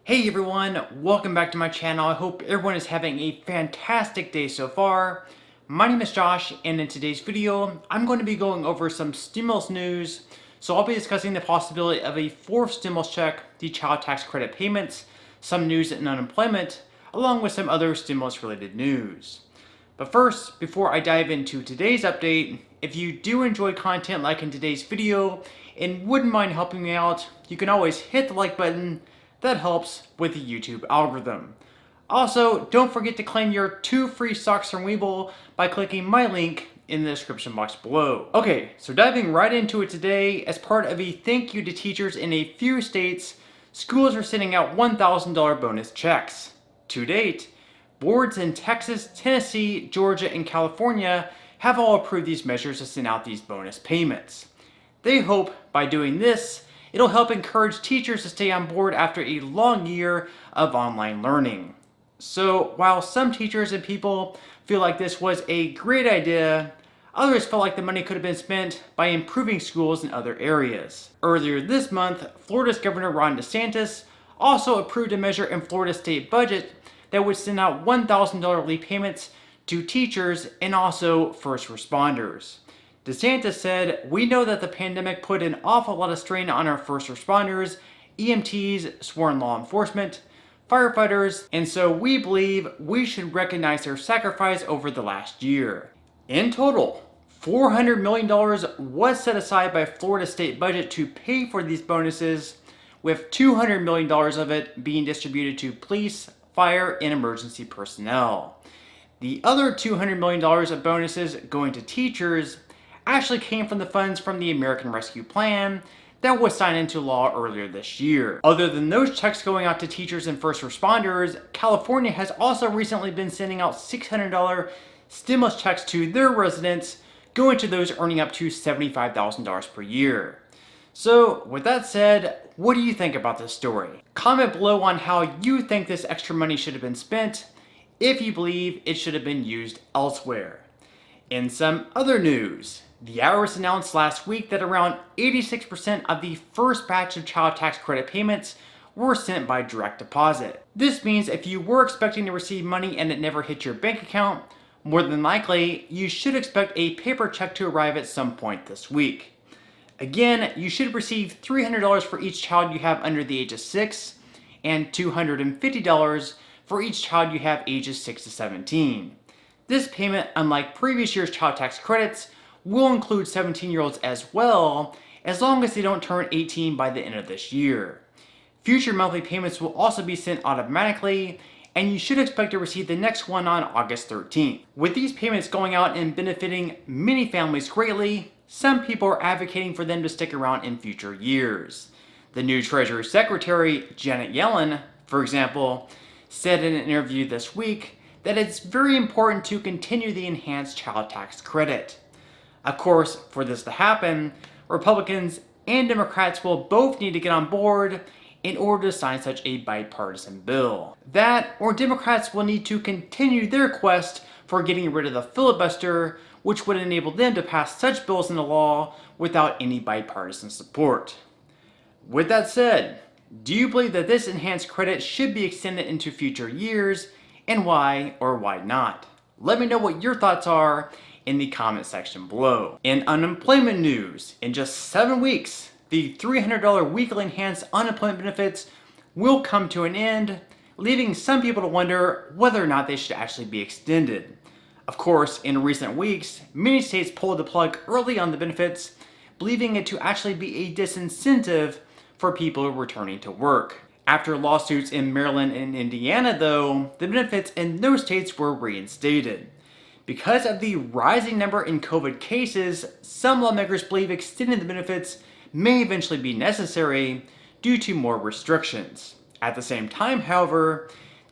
Hey everyone, welcome back to my channel. I hope everyone is having a fantastic day so far. My name is Josh, and in today's video, I'm going to be going over some stimulus news. So I'll be discussing the possibility of a fourth stimulus check, the child tax credit payments, some news and unemployment, along with some other stimulus related news. But first, before I dive into today's update, if you do enjoy content like in today's video and wouldn't mind helping me out, you can always hit the like button. That helps with the YouTube algorithm. Also, don't forget to claim your 2 free socks from Webull by clicking my link in the description box below. Okay, so diving right into it today, as part of a thank you to teachers in a few states, schools are sending out $1,000 bonus checks. To date, boards in Texas, Tennessee, Georgia, and California have all approved these measures to send out these bonus payments. They hope by doing this, it'll help encourage teachers to stay on board after a long year of online learning. So while some teachers and people feel like this was a great idea, others felt like the money could have been spent by improving schools in other areas. Earlier this month, Florida's Governor Ron DeSantis also approved a measure in Florida's state budget that would send out $1,000 relief payments to teachers and also first responders. DeSantis said, "We know that the pandemic put an awful lot of strain on our first responders, EMTs, sworn law enforcement, firefighters, and so we believe we should recognize their sacrifice over the last year." In total, $400 million was set aside by Florida's state budget to pay for these bonuses, with $200 million of it being distributed to police, fire, and emergency personnel. The other $200 million of bonuses going to teachers actually came from the funds from the American Rescue Plan that was signed into law earlier this year. Other than those checks going out to teachers and first responders, California has also recently been sending out $600 stimulus checks to their residents, going to those earning up to $75,000 per year. So with that said, what do you think about this story? Comment below on how you think this extra money should have been spent, if you believe it should have been used elsewhere. In some other news, the IRS announced last week that around 86% of the first batch of child tax credit payments were sent by direct deposit. This means if you were expecting to receive money and it never hit your bank account, more than likely, you should expect a paper check to arrive at some point this week. Again, you should receive $300 for each child you have under the age of 6 and $250 for each child you have ages 6 to 17. This payment, unlike previous year's child tax credits, will include 17-year-olds as well, as long as they don't turn 18 by the end of this year. Future monthly payments will also be sent automatically, and you should expect to receive the next one on August 13th. With these payments going out and benefiting many families greatly, some people are advocating for them to stick around in future years. The new Treasury Secretary, Janet Yellen, for example, said in an interview this week that it's very important to continue the enhanced child tax credit. Of course, for this to happen, Republicans and Democrats will both need to get on board in order to sign such a bipartisan bill. That, or Democrats will need to continue their quest for getting rid of the filibuster, which would enable them to pass such bills into law without any bipartisan support. With that said, do you believe that this enhanced credit should be extended into future years, and why or why not? Let me know what your thoughts are in the comment section below. In unemployment news, in just 7 weeks, the $300 weekly enhanced unemployment benefits will come to an end, leaving some people to wonder whether or not they should actually be extended. Of course, in recent weeks, many states pulled the plug early on the benefits, believing it to actually be a disincentive for people returning to work. After lawsuits in Maryland and Indiana, though, the benefits in those states were reinstated. Because of the rising number in COVID cases, some lawmakers believe extending the benefits may eventually be necessary due to more restrictions. At the same time, however,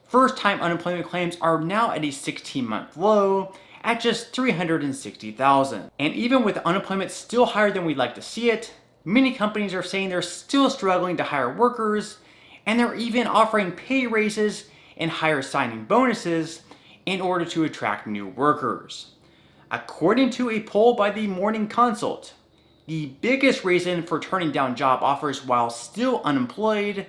first-time unemployment claims are now at a 16-month low at just 360,000. And even with unemployment still higher than we'd like to see it, many companies are saying they're still struggling to hire workers, and they're even offering pay raises and higher signing bonuses in order to attract new workers. According to a poll by the Morning Consult, the biggest reason for turning down job offers while still unemployed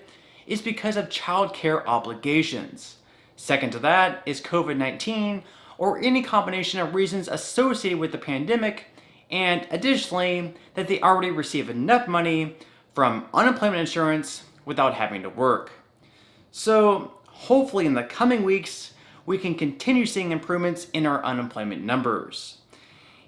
is because of childcare obligations. Second to that is COVID-19, or any combination of reasons associated with the pandemic, and additionally, that they already receive enough money from unemployment insurance without having to work. So hopefully in the coming weeks, we can continue seeing improvements in our unemployment numbers.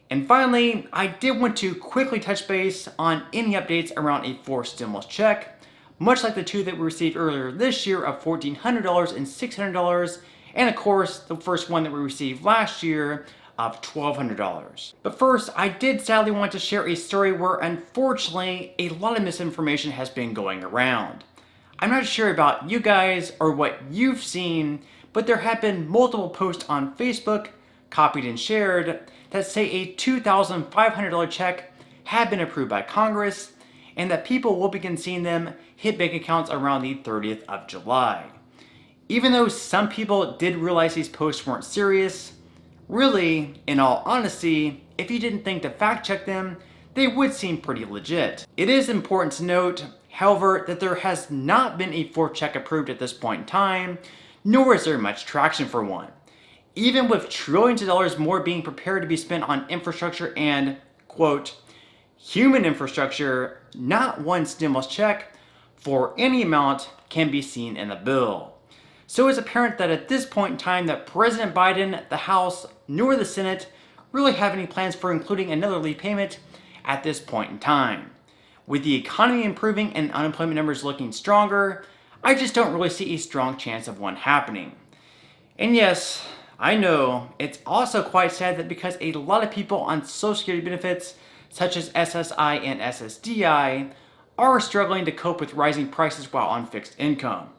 And finally, I did want to quickly touch base on any updates around a fourth stimulus check, much like the two that we received earlier this year of $1,400 and $600, and of course the first one that we received last year of $1,200. But first, I did sadly want to share a story where unfortunately a lot of misinformation has been going around. I'm not sure about you guys or what you've seen, but there have been multiple posts on Facebook, copied and shared, that say a $2,500 check had been approved by Congress and that people will begin seeing them hit bank accounts around the 30th of July. Even though some people did realize these posts weren't serious, really, in all honesty, if you didn't think to fact check them, they would seem pretty legit. It is important to note, however, that there has not been a fourth check approved at this point in time, nor is there much traction for one. Even with trillions of dollars more being prepared to be spent on infrastructure and, quote, human infrastructure, not one stimulus check for any amount can be seen in the bill. So it's apparent that at this point in time that President Biden, the House, nor the Senate really have any plans for including another leave payment at this point in time. With the economy improving and unemployment numbers looking stronger, I just don't really see a strong chance of one happening. And yes, I know, it's also quite sad that because a lot of people on Social Security benefits, such as SSI and SSDI, are struggling to cope with rising prices while on fixed income.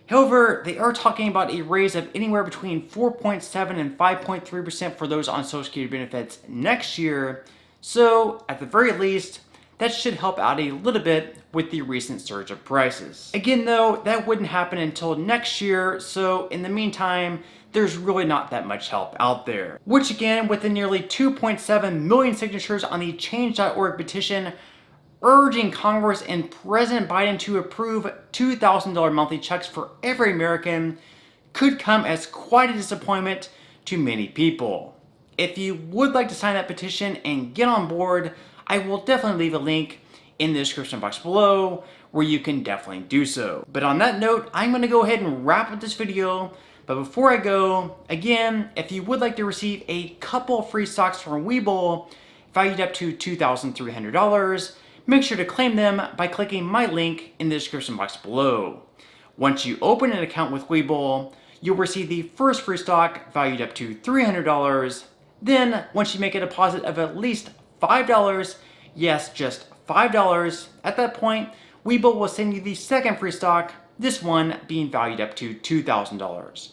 However, they are talking about a raise of anywhere between 4.7 and 5.3% for those on Social Security benefits next year, so at the very least, that should help out a little bit with the recent surge of prices. Again though, that wouldn't happen until next year, so in the meantime, there's really not that much help out there. Which again, with the nearly 2.7 million signatures on the Change.org petition urging Congress and President Biden to approve $2,000 monthly checks for every American, could come as quite a disappointment to many people. If you would like to sign that petition and get on board, I will definitely leave a link in the description box below where you can definitely do so. But on that note, I'm going to go ahead and wrap up this video. But before I go, again, if you would like to receive a couple free stocks from Webull valued up to $2,300, make sure to claim them by clicking my link in the description box below. Once you open an account with Webull, you'll receive the first free stock valued up to $300. Then, once you make a deposit of at least $5, yes, just $5, at that point, Webull will send you the second free stock, this one being valued up to $2,000.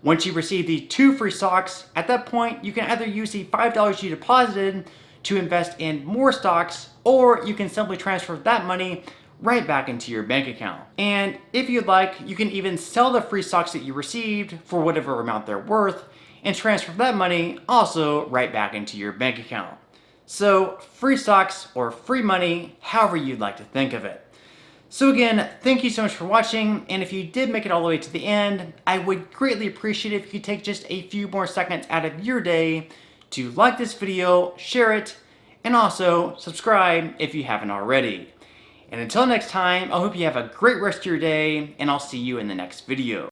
Once you receive the 2 free stocks, at that point, you can either use the $5 you deposited to invest in more stocks, or you can simply transfer that money right back into your bank account. And if you'd like, you can even sell the free stocks that you received for whatever amount they're worth and transfer that money also right back into your bank account. So free stocks or free money, however you'd like to think of it. So again, thank you so much for watching, and if you did make it all the way to the end, I would greatly appreciate it if you could take just a few more seconds out of your day to like this video, share it, and also subscribe if you haven't already. And until next time, I hope you have a great rest of your day, and I'll see you in the next video.